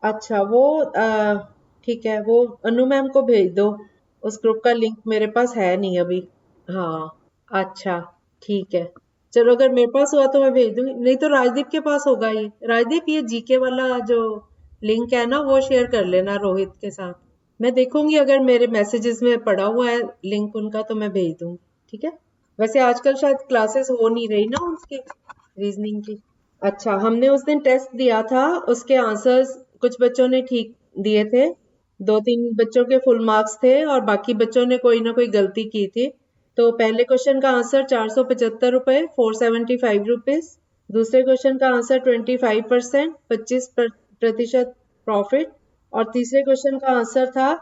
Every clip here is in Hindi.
अच्छा वो ठीक है, वो अनु मैम को भेज दो। उस ग्रुप का लिंक मेरे पास है नहीं अभी। हाँ, अच्छा, ठीक है। चलो अगर मेरे पास हुआ तो मैं भेज दूंगी, नहीं तो राजदीप के पास होगा ये। राजदीप ये जीके वाला जो लिंक है ना वो शेयर कर लेना रोहित के साथ। मैं देखूंगी अगर मेरे मैसेजेस में पड़ा हुआ है लिंक उनका तो मैं भेज दूंगी। ठीक है। वैसे आजकल शायद क्लासेस हो नहीं रही ना उसकी, रीजनिंग की। अच्छा, हमने उस दिन टेस्ट दिया था, उसके आंसर्स कुछ बच्चों ने ठीक दिए थे, 2-3 बच्चों के फुल मार्क्स थे और बाकी बच्चों ने कोई ना कोई गलती की थी। तो पहले क्वेश्चन का आंसर 475 रुपए, 475 रुपीज। दूसरे क्वेश्चन का आंसर 25%, 25% प्रॉफिट। और तीसरे क्वेश्चन का आंसर था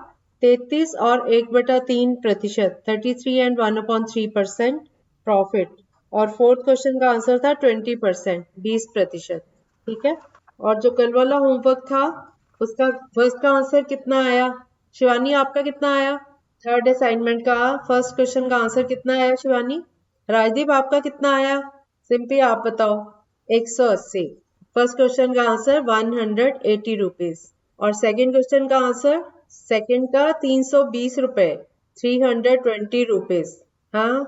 33 और 1/3%, 33 and 1/3% प्रॉफिट। और फोर्थ क्वेश्चन का आंसर था 20%, 20%। ठीक है। और जो कल वाला होमवर्क था उसका फर्स्ट का आंसर कितना आया? शिवानी आपका कितना आया? थर्ड असाइनमेंट का फर्स्ट क्वेश्चन का आंसर कितना आया शिवानी? राजदीप आपका कितना आया? सिंपली आप बताओ। 180। फर्स्ट क्वेश्चन का आंसर 180 रुपीज। और सेकंड क्वेश्चन का आंसर, सेकंड का 320 रुपए, 320 रुपीज। हाँ,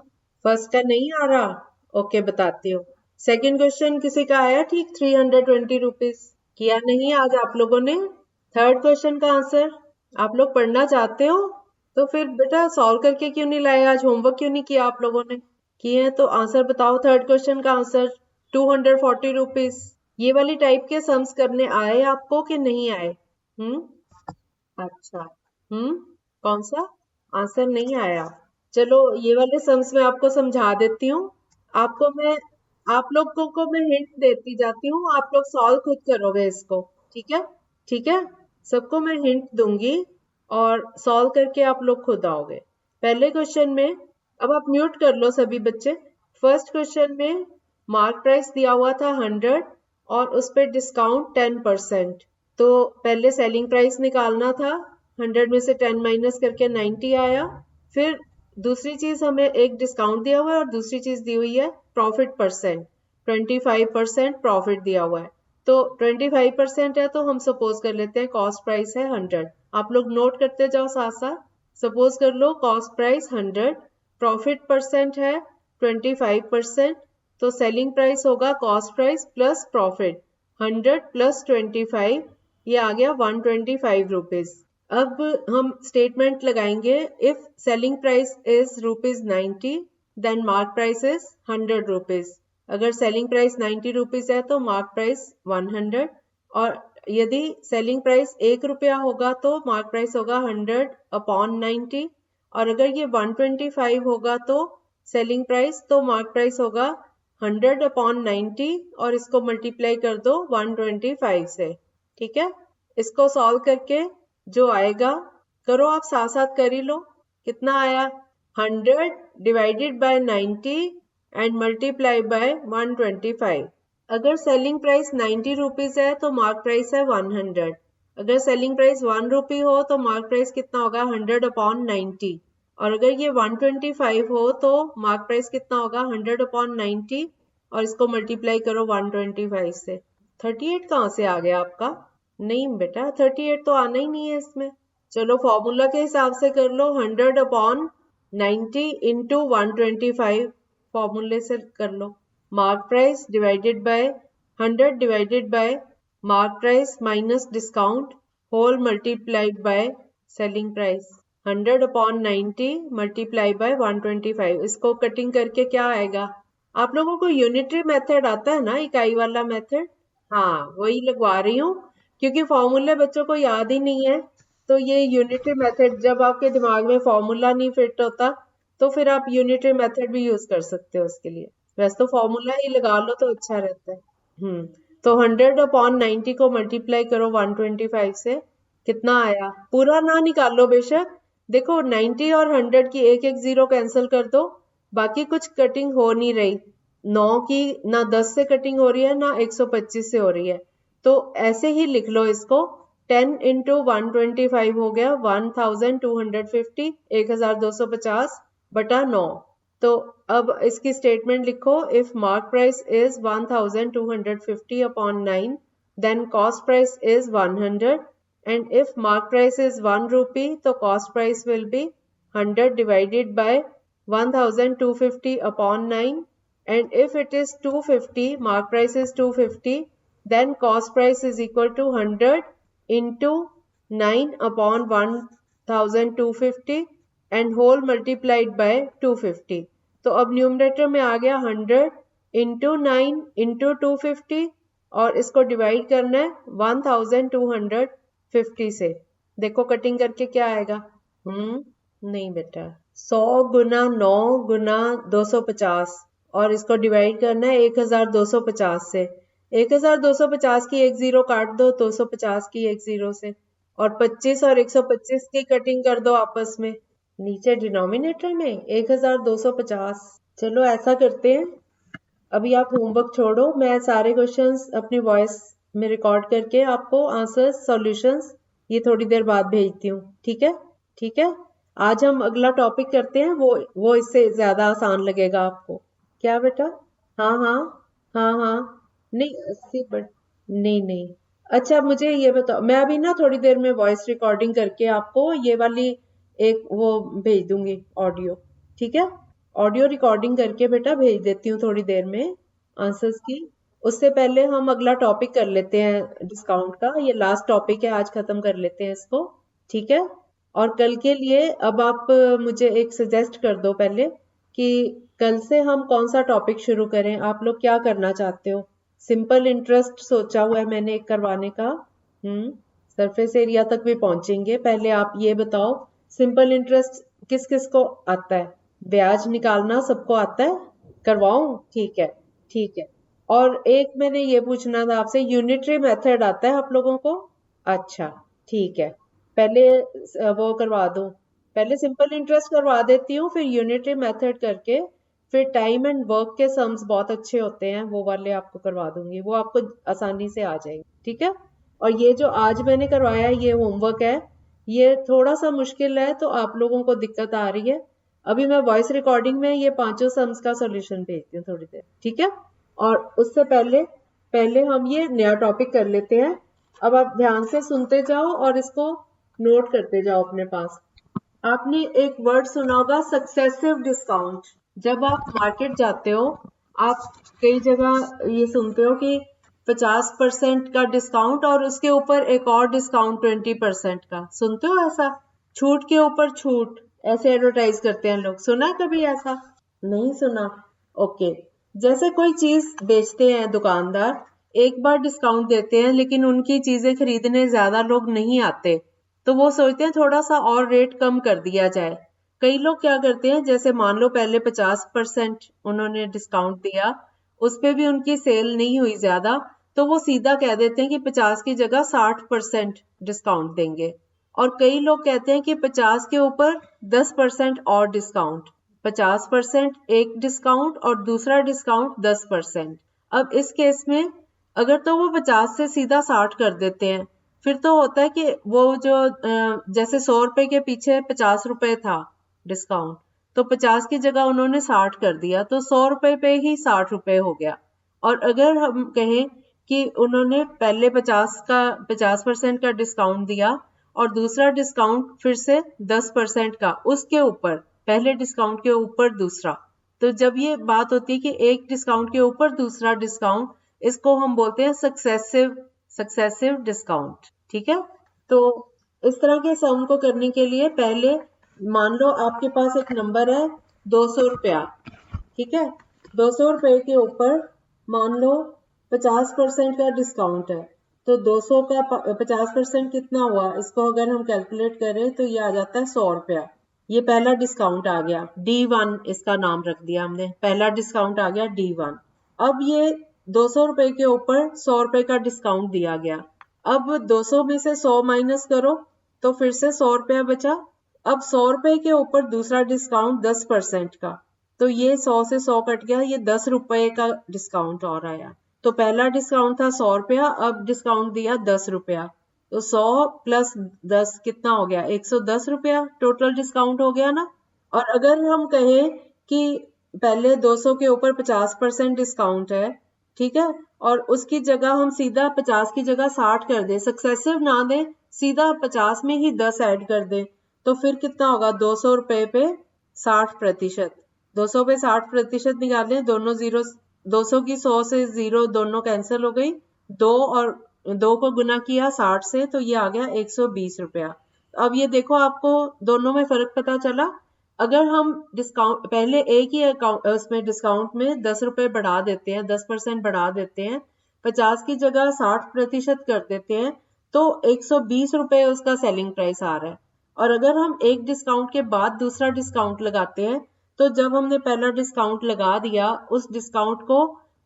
फर्स्ट का नहीं आ रहा। ओके, बताती हूँ। सेकंड क्वेश्चन किसी का आया ठीक 320 रुपीज? किया नहीं आज आप लोगों ने? थर्ड क्वेश्चन का आंसर आप लोग पढ़ना चाहते हो तो फिर बेटा सॉल्व करके क्यों नहीं लाए? आज होमवर्क क्यों नहीं किया आप लोगों ने? किए हैं तो आंसर बताओ। थर्ड क्वेश्चन का आंसर 240 रुपीज। ये वाली टाइप के सम्स करने आए आपको कि नहीं आए? हम्म। अच्छा। हम्म। कौन सा? आंसर नहीं आया? चलो ये वाले सम्स मैं आपको समझा देती हूँ। आपको मैं आप लोगों को मैं हिंट देती जाती हूँ, आप लोग सॉल्व खुद करोगे इसको। ठीक है। ठीक है। सबको मैं हिंट दूंगी और सॉल्व करके आप लोग खुद आओगे। पहले क्वेश्चन में, अब आप म्यूट कर लो सभी बच्चे। फर्स्ट क्वेश्चन में मार्क प्राइस दिया हुआ था 100 और उस पे डिस्काउंट 10%। तो पहले सेलिंग प्राइस निकालना था, 100 में से 10 माइनस करके 90 आया। फिर दूसरी चीज हमें एक डिस्काउंट दिया हुआ है और दूसरी चीज दी हुई है प्रॉफिट परसेंट, 25% प्रॉफिट दिया हुआ है। तो 25% है तो हम सपोज कर लेते हैं कॉस्ट प्राइस है 100। आप लोग नोट करते जाओ साथ साथ। सपोज कर low cost price 100, profit percent है 25%, तो सेलिंग प्राइस होगा cost price plus profit, 100 plus 25, ये आ गया 125 रुपीज। अब हम स्टेटमेंट लगाएंगे, if selling price is ₹90 then mark price is 100 rupees. अगर सेलिंग प्राइस 90 रुपीज है तो मार्क प्राइस 100। और यदि सेलिंग प्राइस ₹1 होगा तो मार्क प्राइस होगा 100/90। और अगर ये 125 होगा तो सेलिंग प्राइस, तो मार्क प्राइस होगा 100/90 और इसको मल्टीप्लाई कर दो 125 से। ठीक है। इसको सॉल्व करके जो आएगा, करो आप साथ साथ कर ही लो। कितना आया? 100 divided bye 90 and multiply by 125। अगर सेलिंग प्राइस 90 रुपीज है तो मार्क प्राइस है 100। अगर सेलिंग प्राइस 1 रुपी हो तो मार्क प्राइस कितना होगा? 100/90। और अगर ये 125 हो तो मार्क प्राइस कितना होगा? 100/90 और इसको मल्टीप्लाई करो 125 से। 38 कहाँ से आ गया आपका? नहीं बेटा, 38 तो आना ही नहीं है इसमें। चलो फॉर्मूला के हिसाब से कर लो, 100/90 इंटू 125, फॉर्मूले से कर लो। Mark price divided by 100 divided by mark price minus discount whole multiplied by selling price, 100/90 multiply by 125। इसको कटिंग करके क्या आएगा? आप लोगों को यूनिटरी मेथड आता है ना, इकाई वाला मेथड? हाँ, वही लगवा रही हूँ क्योंकि फॉर्मूले बच्चों को याद ही नहीं है। तो ये यूनिटरी मेथड, जब आपके दिमाग में फॉर्मूला नहीं फिट होता तो फिर आप यूनिटरी मेथड भी यूज कर सकते हो उसके लिए। वैसे तो फॉर्मूला ही लगा लो तो अच्छा रहता है। तो 100/90 को मल्टीप्लाई करो 125 से, कितना आया? पूरा ना निकालो बेशक। देखो 90 और 100 की एक एक जीरो कैंसिल कर दो, बाकी कुछ कटिंग हो नहीं रही। 9 की ना 10 से कटिंग हो रही है ना 125 से हो रही है। तो ऐसे ही लिख लो इसको, 10 इंटू 125 हो गया 1250, 1250/9। तो अब इसकी स्टेटमेंट लिखो, if mark price is 1250/9 then cost price is 100, and if mark price is 1 rupee, तो cost price will be 100 divided by 1250 upon 9, and if it is 250, mark price is 250, then cost price is equal to 100 into 9 upon 1250 and whole multiplied by 250. तो अब न्यूमरेटर में आ गया 100 इंटू 9 इंटू 250 और इसको डिवाइड करना है 1250 से। देखो कटिंग करके क्या आएगा। नहीं बेटा, 100 गुना 9 गुना 250 और इसको डिवाइड करना है 1250 से। 1250 की एक जीरो काट दो 250 की एक जीरो से, और 25 और 125 की कटिंग कर दो आपस में नीचे डिनोमिनेटर में 1250। चलो ऐसा करते हैं, अभी आप होमवर्क छोड़ो, मैं सारे क्वेश्चंस अपनी वॉइस में रिकॉर्ड करके आपको आंसर्स सॉल्यूशंस ये थोड़ी देर बाद भेजती हूँ। ठीक है, ठीक है। आज हम अगला टॉपिक करते हैं, वो इससे ज्यादा आसान लगेगा आपको। क्या बेटा? हाँ हाँ हाँ हाँ, नहीं 80 बट नहीं। अच्छा मुझे ये बताओ, मैं अभी ना थोड़ी देर में वॉइस रिकॉर्डिंग करके आपको ये वाली एक वो भेज दूंगी ऑडियो। ठीक है, ऑडियो रिकॉर्डिंग करके बेटा भेज देती हूँ थोड़ी देर में आंसर्स की। उससे पहले हम अगला टॉपिक कर लेते हैं डिस्काउंट का, ये लास्ट टॉपिक है आज, खत्म कर लेते हैं इसको। ठीक है, और कल के लिए अब आप मुझे एक सजेस्ट कर दो पहले कि कल से हम कौन सा टॉपिक शुरू करें। आप लोग क्या करना चाहते हो? सिंपल इंटरेस्ट सोचा हुआ है मैंने एक करवाने का। सरफेस एरिया तक भी पहुंचेंगे। पहले आप ये बताओ, सिंपल इंटरेस्ट किस किस को आता है? ब्याज निकालना सबको आता है? करवाऊं? ठीक है, ठीक है। और एक मैंने ये पूछना था आपसे, यूनिटरी मेथड आता है आप लोगों को? अच्छा ठीक है, पहले वो करवा दो, पहले सिंपल इंटरेस्ट करवा देती हूँ, फिर यूनिटरी मेथड करके फिर टाइम एंड वर्क के सम्स बहुत अच्छे होते हैं, वो वाले आपको करवा दूंगी, वो आपको आसानी से आ जाएंगे। ठीक है, और ये जो आज मैंने करवाया ये होमवर्क है, ये थोड़ा सा मुश्किल है तो आप लोगों को दिक्कत आ रही है। अभी मैं वॉइस रिकॉर्डिंग में ये पांचों सम्स का सोल्यूशन भेजती हूँ थोड़ी देर। ठीक है, और उससे पहले हम ये नया टॉपिक कर लेते हैं। अब आप ध्यान से सुनते जाओ और इसको नोट करते जाओ अपने पास। आपने एक वर्ड सुना होगा, सक्सेसिव डिस्काउंट। जब आप मार्केट जाते हो, आप कई जगह ये सुनते हो कि 50% का डिस्काउंट और उसके ऊपर एक और डिस्काउंट 20% का। सुनते हो ऐसा? छूट के ऊपर छूट, ऐसे एडवर्टाइज करते हैं लोग। सुना है कभी ऐसा? नहीं सुना? ओके। जैसे कोई चीज बेचते हैं दुकानदार, एक बार डिस्काउंट देते हैं लेकिन उनकी चीजें खरीदने ज्यादा लोग नहीं आते, तो वो सोचते हैं थोड़ा सा और रेट कम कर दिया जाए। कई लोग क्या करते हैं, जैसे मान लो पहले 50% उन्होंने डिस्काउंट दिया, उस पे भी उनकी सेल नहीं हुई ज्यादा, तो वो सीधा कह देते हैं कि 50 की जगह 60% डिस्काउंट देंगे। और कई लोग कहते हैं कि 50 के ऊपर 10% और डिस्काउंट, 50% एक डिस्काउंट और दूसरा डिस्काउंट 10%। अब इस केस में अगर तो वो 50 से सीधा 60 कर देते हैं, फिर तो होता है कि वो जो जैसे 100 रुपए के पीछे 50 रुपए था डिस्काउंट, तो 50 की जगह उन्होंने 60 कर दिया, तो 100 रुपए पे ही 60 रुपए हो गया। और अगर हम कहें कि उन्होंने पहले 50% का डिस्काउंट दिया और दूसरा डिस्काउंट फिर से 10% का, उसके ऊपर पहले डिस्काउंट के ऊपर दूसरा, तो जब ये बात होती है कि एक डिस्काउंट के ऊपर दूसरा डिस्काउंट, इसको हम बोलते हैं सक्सेसिव डिस्काउंट। ठीक है, तो इस तरह के सम को करने के लिए पहले मान लो आपके पास एक नंबर है 200 रुपया। ठीक है, 200 रुपए के ऊपर मान लो 50% का डिस्काउंट है, तो 200 का 50% कितना हुआ, इसको अगर हम कैलकुलेट करें तो ये आ जाता है 100 रुपया। ये पहला डिस्काउंट आ गया, D1 इसका नाम रख दिया हमने, पहला डिस्काउंट आ गया D1। अब ये 200 रुपए के ऊपर 100 रुपए का डिस्काउंट दिया गया। अब 200 में से 100 माइनस करो तो फिर से 100 रुपया बचा। अब 100 रुपए के ऊपर दूसरा डिस्काउंट 10% का, तो ये 100 से 100 कट गया, ये 10 रुपए का डिस्काउंट और आया। तो पहला डिस्काउंट था 100 रुपया, अब डिस्काउंट दिया 10 रुपया, तो 100 प्लस 10 कितना हो गया, 110 रुपया टोटल डिस्काउंट हो गया ना। और अगर हम कहें कि पहले 200 के ऊपर 50% डिस्काउंट है, ठीक है, और उसकी जगह हम सीधा 50 की जगह 60 कर दें, सक्सेसिव ना दें, सीधा 50 में ही 10 ऐड कर दें, तो फिर कितना होगा 200 रुपए पे 60%। 200 पे 60% निकालें, दोनों जीरो, 200 की 100 से जीरो दोनों कैंसिल हो गई, 2 और 2 को गुना किया 60 से, तो ये आ गया 120 रुपया। अब ये देखो आपको दोनों में फर्क पता चला। अगर हम डिस्काउंट पहले एक ही अकाउंट उसमें डिस्काउंट में 10 रुपए बढ़ा देते हैं, 10% बढ़ा देते हैं, 50 की जगह 60% कर देते हैं, तो 120 रुपए उसका सेलिंग प्राइस आ रहा है। और अगर हम एक डिस्काउंट के बाद दूसरा डिस्काउंट लगाते हैं, तो जब हमने पहला डिस्काउंट लगा दिया, उस डिस्काउंट को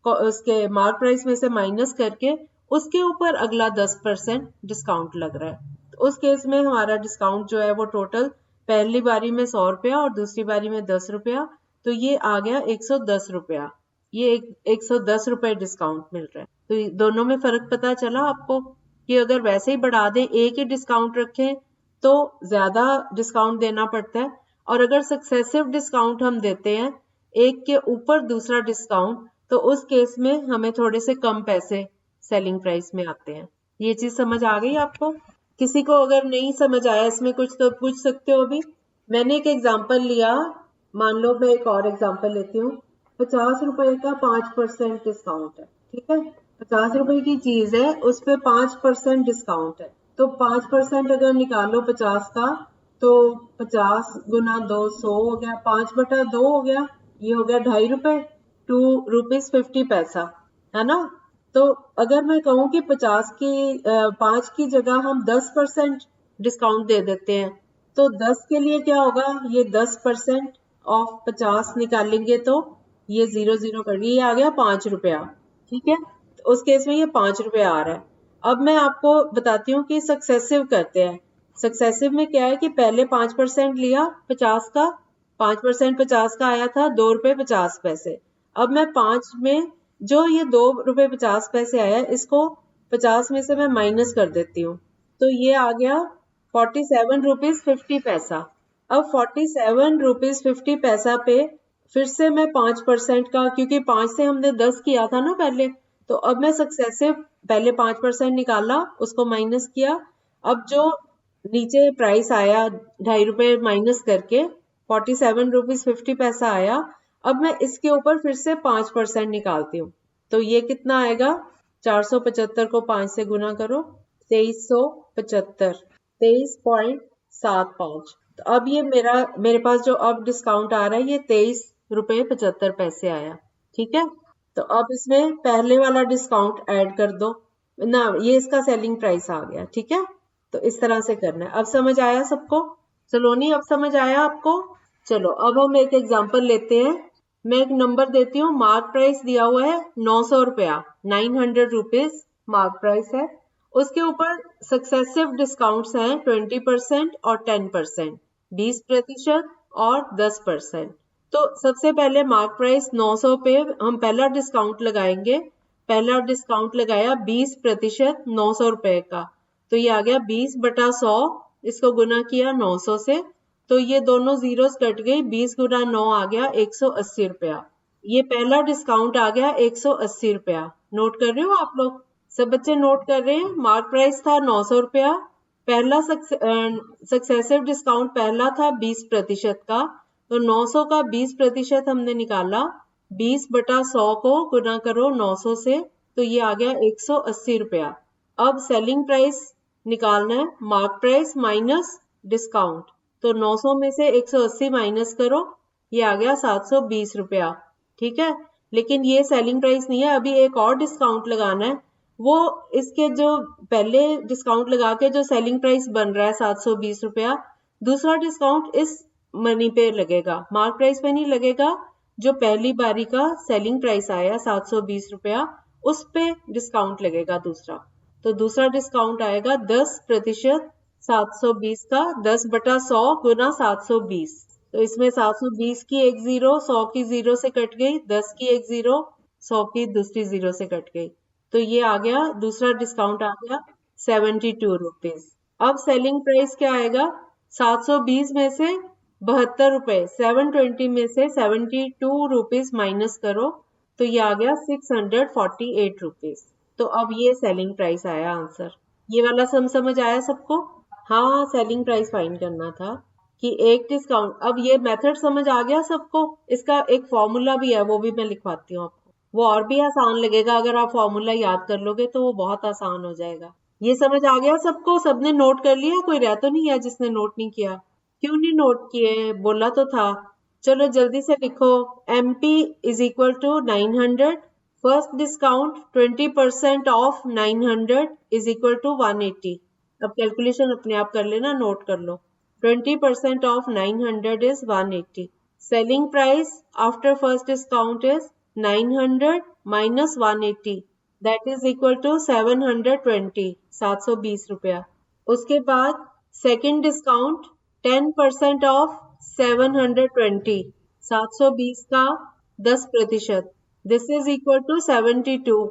उसके मार्क प्राइस में से माइनस करके उसके ऊपर अगला 10% डिस्काउंट लग रहा है, तो उस केस में हमारा डिस्काउंट जो है वो टोटल पहली बारी में 100 रुपया और दूसरी बारी में 10 रुपया, तो ये आ गया 110 रुपया। ये 110 रुपए डिस्काउंट मिल रहा है। तो दोनों में फर्क पता चला आपको कि अगर वैसे ही बढ़ा दें, एक ही डिस्काउंट रखें तो ज्यादा डिस्काउंट देना पड़ता है, और अगर सक्सेसिव डिस्काउंट हम देते हैं एक के ऊपर दूसरा डिस्काउंट, तो उस केस में हमें थोड़े से कम पैसे सेलिंग प्राइस में आते हैं। ये चीज समझ आ गई आपको? किसी को अगर नहीं समझ आया इसमें कुछ तो पूछ सकते हो अभी। मैंने एक एग्जांपल लिया, मान लो मैं एक और एग्जांपल लेती हूँ। 50 रुपए का 5% डिस्काउंट है, ठीक है, 50 रुपए की चीज है, उस पर 5% डिस्काउंट है, तो 5% अगर निकालो 50 का, तो 50 गुना 2 100 हो गया, 5/2 हो गया, ये हो गया 2.5 रुपए, 2 रुपीज 50 पैसा, है ना। तो अगर मैं कहूँ कि 5 की जगह हम 10% डिस्काउंट दे देते हैं, तो 10 के लिए क्या होगा, ये 10% ऑफ 50 निकालेंगे तो ये 0 0 कर, ये आ गया 5 रुपया, ठीक है, तो उस केस में ये 5 रुपया आ रहा है। अब मैं आपको बताती हूँ कि सक्सेसिव करते हैं। सक्सेसिव में क्या है कि पहले 5% लिया 50 का, 5% 50 का आया था 2 रुपए 50 पैसे। अब मैं 5 में जो ये 2 रुपए 50 पैसे आया, इसको 50 में से मैं माइनस कर देती हूँ, तो ये आ गया 47 रुपीज 50 पैसा। अब 47 रुपीज 50 पैसा पे फिर से मैं 5% का, क्योंकि 5 से हमने 10 किया था ना पहले, तो अब मैं सक्सेसिव पहले 5% निकाला, उसको माइनस किया, अब जो नीचे प्राइस आया 2.5 रुपए माइनस करके 47 रुपीज 50 पैसा आया, अब मैं इसके ऊपर फिर से 5% निकालती हूँ, तो ये कितना आएगा, 475 को 5 से गुना करो, 2375, 23.75। तो अब ये मेरे पास जो अब डिस्काउंट आ रहा है, ये 23 रुपए 75 पैसे आया, ठीक है। तो अब इसमें पहले वाला डिस्काउंट ऐड कर दो ना, ये इसका सेलिंग प्राइस आ गया, ठीक है। तो इस तरह से करना है। अब समझ आया सबको? सलोनी, अब समझ आया आपको? चलो अब हम एक एग्जांपल लेते हैं। मैं एक नंबर देती हूँ, मार्क प्राइस दिया हुआ है 900 रुपया, 900 रुपीज मार्क प्राइस है, उसके ऊपर सक्सेसिव डिस्काउंट्स हैं 20% और 10%, 20% और 10%। तो सबसे पहले मार्क प्राइस 900 पे हम पहला डिस्काउंट लगाएंगे। पहला डिस्काउंट लगाया 20% 900 रुपए का, तो ये आ गया 20/100, इसको गुना किया 900 से, तो ये दोनों जीरोस कट गई, 20 गुना 9 आ गया 180 रुपया। ये पहला डिस्काउंट आ गया 180 रुपया। नोट कर रहे हो आप लोग? सब बच्चे नोट कर रहे हैं? मार्क प्राइस था 900 रुपया, पहला सक्सेसिव डिस्काउंट पहला था 20% का, तो 900 का 20% हमने निकाला, 20/100 को गुना करो 900 से, तो ये आ गया 180 रुपया। अब सेलिंग प्राइस निकालना है, मार्क प्राइस माइनस डिस्काउंट, तो 900 में से 180 माइनस करो, ये आ गया 720 रुपया, ठीक है। लेकिन ये सेलिंग प्राइस नहीं है, अभी एक और डिस्काउंट लगाना है, वो इसके जो पहले डिस्काउंट लगा के जो सेलिंग प्राइस बन रहा है 720 रुपया, दूसरा डिस्काउंट इस मनी पे लगेगा, मार्क प्राइस पे नहीं लगेगा। जो पहली बारी का सेलिंग प्राइस आया 720 रुपया, उस पे डिस्काउंट लगेगा दूसरा, तो दूसरा डिस्काउंट आएगा 10% 720 का, 10/100 गुना 720, तो इसमें 720 की एक जीरो, 100 की जीरो से कट गई, 10 की एक जीरो, 100 की दूसरी जीरो से कट गई, तो ये आ गया दूसरा डिस्काउंट आ गया 72 रुपीज। अब सेलिंग प्राइस क्या आएगा, 720 में से 72 रुपए, 720 में से 72 रुपीज माइनस करो, तो ये आ गया 648 रुपीज। तो अब ये सेलिंग प्राइस आया आंसर। ये वाला समझ आया सबको? हाँ, सेलिंग प्राइस फाइंड करना था कि एक डिस्काउंट। अब ये मेथड समझ आ गया सबको? इसका एक फॉर्मूला भी है, वो भी मैं लिखवाती हूँ आपको। वो और भी आसान लगेगा, अगर आप फॉर्मूला याद कर लोगे तो वो बहुत आसान हो जाएगा। ये समझ आ गया सबको? सबने नोट कर लिया? कोई रह तो नहीं है जिसने नोट नहीं किया? क्यों नहीं नोट किए? बोला तो था। चलो जल्दी से लिखो। MP is equal to 900। First discount 20% off 900 is equal to 180। अब कैलकुलेशन अपने आप कर लेना, नोट कर लो। 20% off 900 is 180. Selling price after first discount is 900 minus 180. That is equal to 720. 720 रुपया। उसके बाद second discount 10% ऑफ 720. 720 का 10%। This is equal to 72.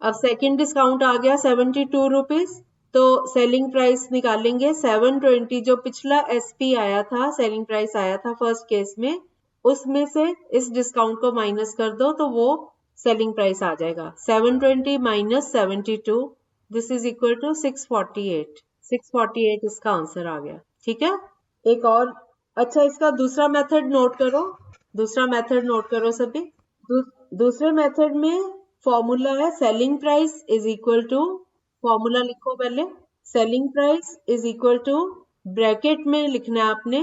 अब second discount आ गया 72 रुपीज। तो सेलिंग प्राइस निकालेंगे 720। जो पिछला SP आया था, सेलिंग प्राइस आया था फर्स्ट केस में, उसमें से इस डिस्काउंट को माइनस कर दो तो वो सेलिंग प्राइस आ जाएगा। 720 minus 72, this is equal to 648। 648 इसका आंसर आ गया। ठीक है, एक और। अच्छा, इसका दूसरा मेथड नोट करो। दूसरा मेथड नोट करो सभी। दूसरे मेथड में फॉर्मूला है selling price is equal to, formula लिखो पहले। Selling price is equal to, bracket में लिखना है आपने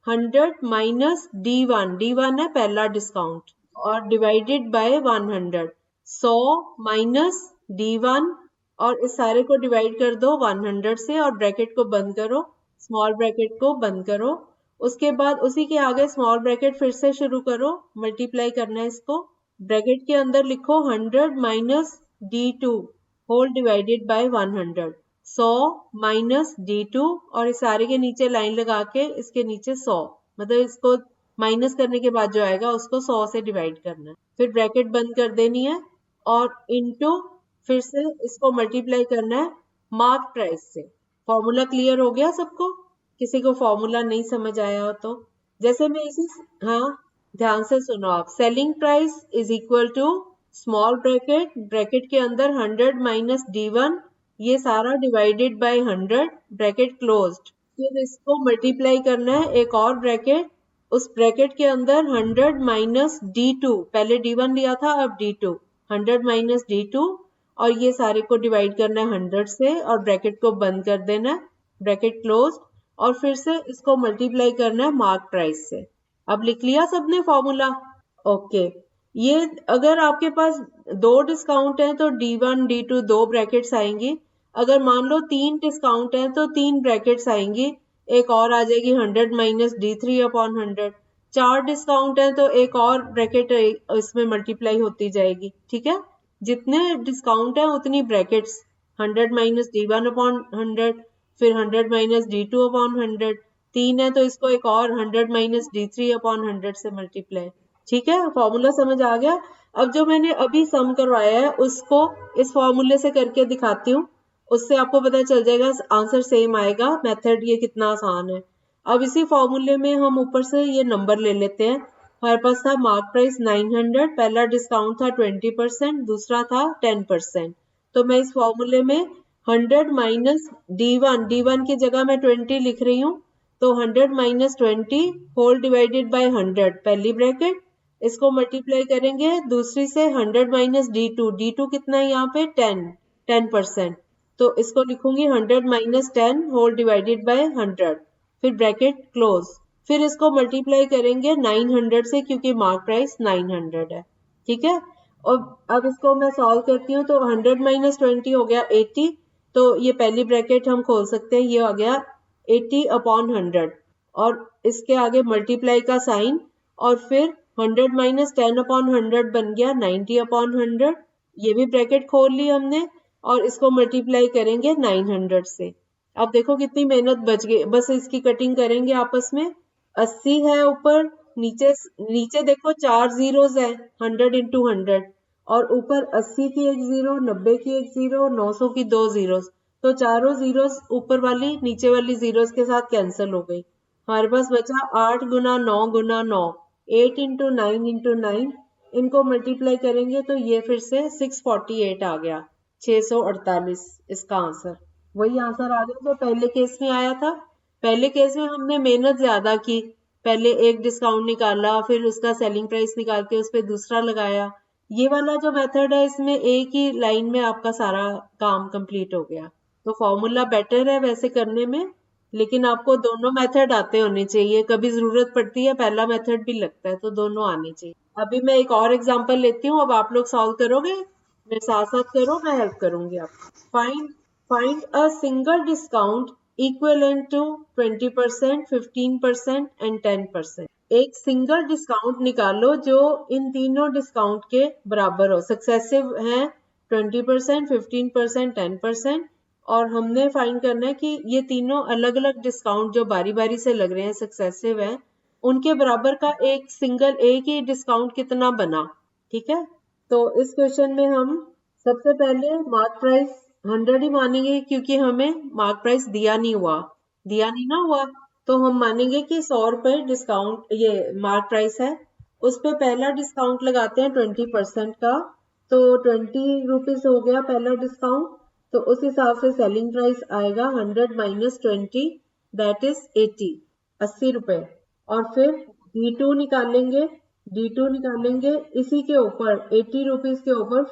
100 माइनस D1। D1 है पहला डिस्काउंट, और डिवाइडेड बाय 100। 100 माइनस D1, और इस सारे को डिवाइड कर दो 100 से, और ब्रैकेट को बंद करो, स्मॉल ब्रैकेट को बंद करो। उसके बाद उसी के आगे स्मॉल ब्रैकेट फिर से शुरू करो, मल्टीप्लाई करना है इसको। ब्रैकेट के अंदर लिखो 100 minus D2 whole divided by 100। 100 minus D2, और इस सारे के नीचे लाइन लगा के इसके नीचे 100, मतलब इसको माइनस करने के बाद जो आएगा उसको 100 से डिवाइड करना है। फिर ब्रैकेट बंद कर देनी है, और इनटू फिर से इसको मल्टीप्लाई करना है मार्क प्राइस से। फॉर्मूला क्लियर हो गया सबको? किसी को फॉर्मूला नहीं समझ आया हो तो जैसे मैं इसी, हाँ ध्यान से सुनो आप। Selling price is equal to small bracket, bracket के अंदर 100 माइनस D1, ये सारा डिवाइडेड बाय 100, ब्रैकेट क्लोज्ड। फिर इसको मल्टीप्लाई करना है एक और ब्रैकेट, उस ब्रैकेट के अंदर 100 माइनस D2, पहले D1 लिया था अब D2, 100 माइनस D2, और ये सारे को डिवाइड करना है 100 से, और ब्रैकेट को बंद कर देना है, ब्रैकेट क्लोज्ड, और फिर से इसको मल्टीप्लाई करना है मार्क प्राइस से। अब लिख लिया सबने फॉर्मूला? ओके। ये अगर आपके पास दो डिस्काउंट है तो D1 D2 दो ब्रैकेट्स आएंगी। अगर मान लो 3 डिस्काउंट है तो 3 ब्रैकेट्स आएंगी, एक और आ जाएगी 100 माइनस D3 अपॉन 100। 4 डिस्काउंट है तो एक और ब्रैकेट इसमें मल्टीप्लाई होती जाएगी। ठीक है, जितने डिस्काउंट है उतनी ब्रैकेट्स, 100 माइनस D1 अपॉन 100, फिर 100 माइनस D2 अपॉन 100। 3 है तो इसको एक और 100 माइनस D3 अपॉन 100 से मल्टीप्लाई। ठीक है, फॉर्मूला समझ आ गया? अब जो मैंने अभी सम करवाया है उसको इस फॉर्मूले से करके दिखाती हूँ, उससे आपको पता चल जाएगा, आंसर सेम आएगा। मेथड ये कितना आसान है। अब इसी फॉर्मूले में हम ऊपर से ये नंबर ले लेते हैं। हमारे पास था मार्क प्राइस 900, पहला डिस्काउंट था 20%, दूसरा था 10%। तो मैं इस फॉर्मूले में 100 माइनस D1 की जगह मैं 20 लिख रही हूँ, तो 100 माइनस 20 होल डिवाइडेड बाय 100 पहली ब्रैकेट, इसको मल्टीप्लाई करेंगे दूसरी से 100 माइनस D2 कितना है यहाँ पे 10%, तो इसको लिखूंगी 100 माइनस 10 होल डिवाइडेड बाय 100, फिर ब्रैकेट क्लोज। फिर इसको मल्टीप्लाई करेंगे 900 से, क्योंकि मार्क प्राइस 900 है। ठीक है, और अब इसको मैं सॉल्व करती हूँ, तो 100 माइनस 20 हो गया 80, तो ये पहली ब्रैकेट हम खोल सकते हैं, ये आ गया 80 अपॉन 100, और इसके आगे मल्टीप्लाई का साइन, और फिर 100 माइनस 10 अपॉन 100 बन गया 90 अपॉन 100, ये भी ब्रैकेट खोल ली हमने, और इसको मल्टीप्लाई करेंगे 900 से। अब देखो कितनी मेहनत बच गई, बस इसकी कटिंग करेंगे आपस में। 80 है ऊपर, नीचे नीचे देखो 4 जीरोस है, 100 इंटू 100, और ऊपर 80 की एक जीरो, 90 की एक जीरो, 900 की 2 जीरोस, तो चारों जीरोस ऊपर वाली नीचे वाली जीरोस के साथ कैंसिल हो गई। हमारे पास बचा 8 गुना 9 गुना 9, 8 इंटू 9 इंटू 9, इनको मल्टीप्लाई करेंगे तो ये फिर से 648 आ गया, 648 इसका आंसर। वही आंसर आ गया जो पहले केस में आया था। पहले केस में हमने मेहनत ज्यादा की, पहले एक डिस्काउंट निकाला, फिर उसका सेलिंग प्राइस निकाल के उस पर दूसरा लगाया। ये वाला जो मेथड है इसमें एक ही लाइन में आपका सारा काम कंप्लीट हो गया। तो फॉर्मूला बेटर है वैसे करने में, लेकिन आपको दोनों मेथड आते होने चाहिए, कभी जरूरत पड़ती है पहला मेथड भी लगता है, तो दोनों आने चाहिए। अभी मैं एक और एग्जांपल लेती हूँ, अब आप लोग सॉल्व करोगे, मेरे साथ साथ करो, मैं हेल्प करूंगी आपको। Find a single discount equivalent to 20%, 15% and 10%। एक सिंगल डिस्काउंट निकालो जो इन तीनों डिस्काउंट के बराबर हो, सक्सेसिव है 20%, 15%, 10%। और हमने फाइंड करना है कि ये तीनों अलग अलग डिस्काउंट जो बारी बारी से लग रहे हैं, सक्सेसिव है, उनके बराबर का एक ही डिस्काउंट कितना बना। ठीक है, तो इस क्वेश्चन में हम सबसे पहले मार्क प्राइस 100 ही मानेंगे, क्योंकि हमें मार्क प्राइस दिया नहीं ना हुआ, तो हम मानेंगे कि 100 रुपए डिस्काउंट ये मार्क प्राइस है। उस पे पहला डिस्काउंट लगाते हैं 20% का, तो 20 रुपीज हो गया पहला डिस्काउंट। तो उस हिसाब से सेलिंग प्राइस आएगा 100 माइनस 20, दैट इज 80 रुपए। और फिर D2 निकालेंगे इसी के ऊपर 80 रुपीज के ऊपर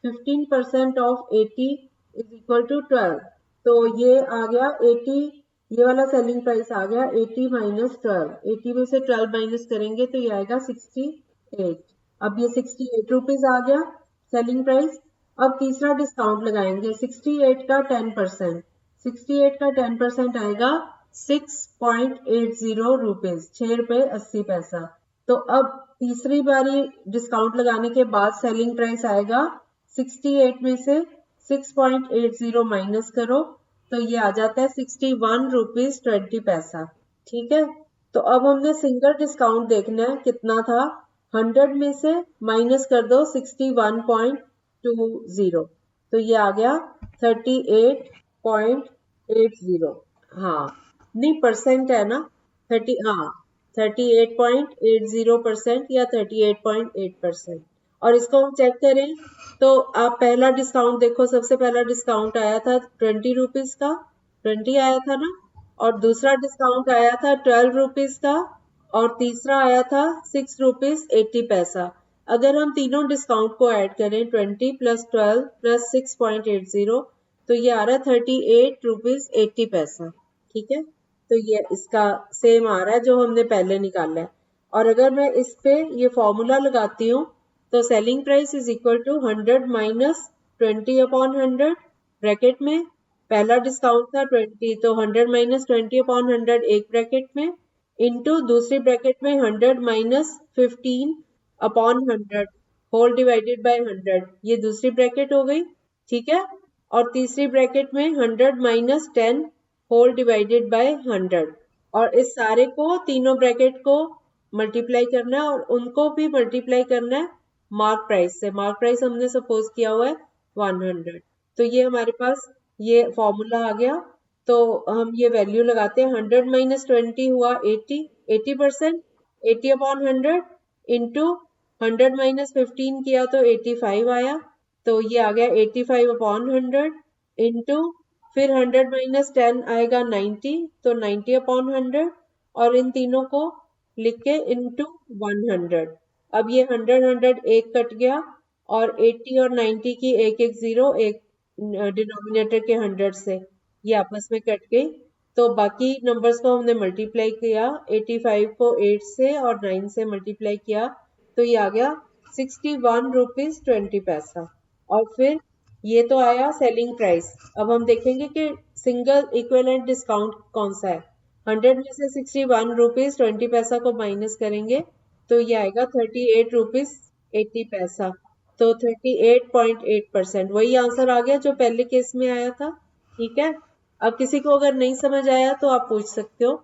15% ऑफ 80 इज इक्वल टू 12। तो ये आ गया 80, ये वाला सेलिंग प्राइस आ गया 80 माइनस 12, 80 में से 12 माइनस करेंगे तो ये आएगा 68। अब ये 68 रुपीज आ गया सेलिंग प्राइस। अब तीसरा डिस्काउंट लगाएंगे 68 का 10%, 68 का 10% आएगा 6.80 रुपीज, 6 रुपए 80 पैसा। तो अब तीसरी बारी डिस्काउंट लगाने के बाद सेलिंग प्राइस आएगा 68 में से 6.80 माइनस करो तो ये आ जाता है 61 रुपीज 20 पैसा। ठीक है, तो अब हमने सिंगल डिस्काउंट देखना है कितना था, 100 में से माइनस कर दो 61.20, तो ये आ गया 38.80। हाँ नहीं, परसेंट है ना, 38.80% या 38.8%। और इसको हम चेक करें तो आप पहला डिस्काउंट देखो, सबसे पहला डिस्काउंट आया था 20 रुपीज का, 20 आया था ना, और दूसरा डिस्काउंट आया था 12 रुपीज का, और तीसरा आया था 6 रुपीज 80 पैसा। अगर हम तीनों डिस्काउंट को ऐड करें 20 प्लस 12 प्लस 6.80, तो ये आ रहा है 38 रुपीज 80 पैसा। ठीक है, तो ये इसका सेम आ रहा है जो हमने पहले निकाला है। और अगर मैं इस पे ये फॉर्मूला लगाती हूँ तो selling price is equal to 100 minus 20 upon 100, bracket में पहला डिस्काउंट था 20, तो 100 माइनस 20 अपॉन 100 एक ब्रैकेट में, इनटू दूसरी ब्रैकेट में 100 minus 15 upon 100 whole divided by 100, ये दूसरी ब्रैकेट हो गई। ठीक है, और तीसरी ब्रैकेट में 100 माइनस 10 होल डिवाइडेड बाय 100, और इस सारे को तीनों ब्रैकेट को मल्टीप्लाई करना है और उनको भी मल्टीप्लाई करना है मार्क प्राइस से। मार्क प्राइस हमने सपोज किया हुआ है 100, तो ये हमारे पास ये फॉर्मूला आ गया। तो हम ये वैल्यू लगाते हैं, 100 माइनस 20 हुआ 80%, 80 अपॉन 100 इंटू 100 माइनस 15 किया तो 85 आया, तो ये आ गया 85 अपॉन 100 इंटू फिर 100 माइनस 10 आएगा 90, तो 90 अपॉन 100, और इन तीनों को लिख के इंटू 100। अब ये 100 एक कट गया, और 80 और 90 की एक एक जीरो एक डिनोमिनेटर के 100 से ये आपस में कट गई, तो बाकी नंबर्स को हमने मल्टीप्लाई किया, 85 को 8 से और 9 से मल्टीप्लाई किया, तो ये आ गया 61 रुपीज 20 पैसा। और फिर ये तो आया सेलिंग प्राइस। अब हम देखेंगे कि सिंगल इक्विवेलेंट डिस्काउंट कौन सा है। 100 में से 61 रुपीज 20 पैसा को माइनस करेंगे तो ये आएगा 38 रुपीज 80 पैसा, तो 38.8%, वही आंसर आ गया जो पहले केस में आया था। ठीक है, अब किसी को अगर नहीं समझ आया तो आप पूछ सकते हो।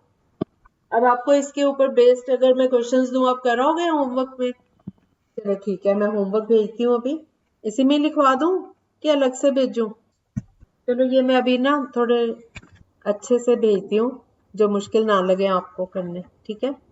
अब आपको इसके ऊपर बेस्ड अगर मैं क्वेश्चंस दूं, आप कराओगे होमवर्क में? चलो ठीक है, मैं होमवर्क भेजती हूँ अभी, इसी में लिखवा दूं कि अलग से भेजूं? चलो ये मैं अभी ना थोड़े अच्छे से भेजती हूँ जो मुश्किल ना लगे आपको करने। ठीक है।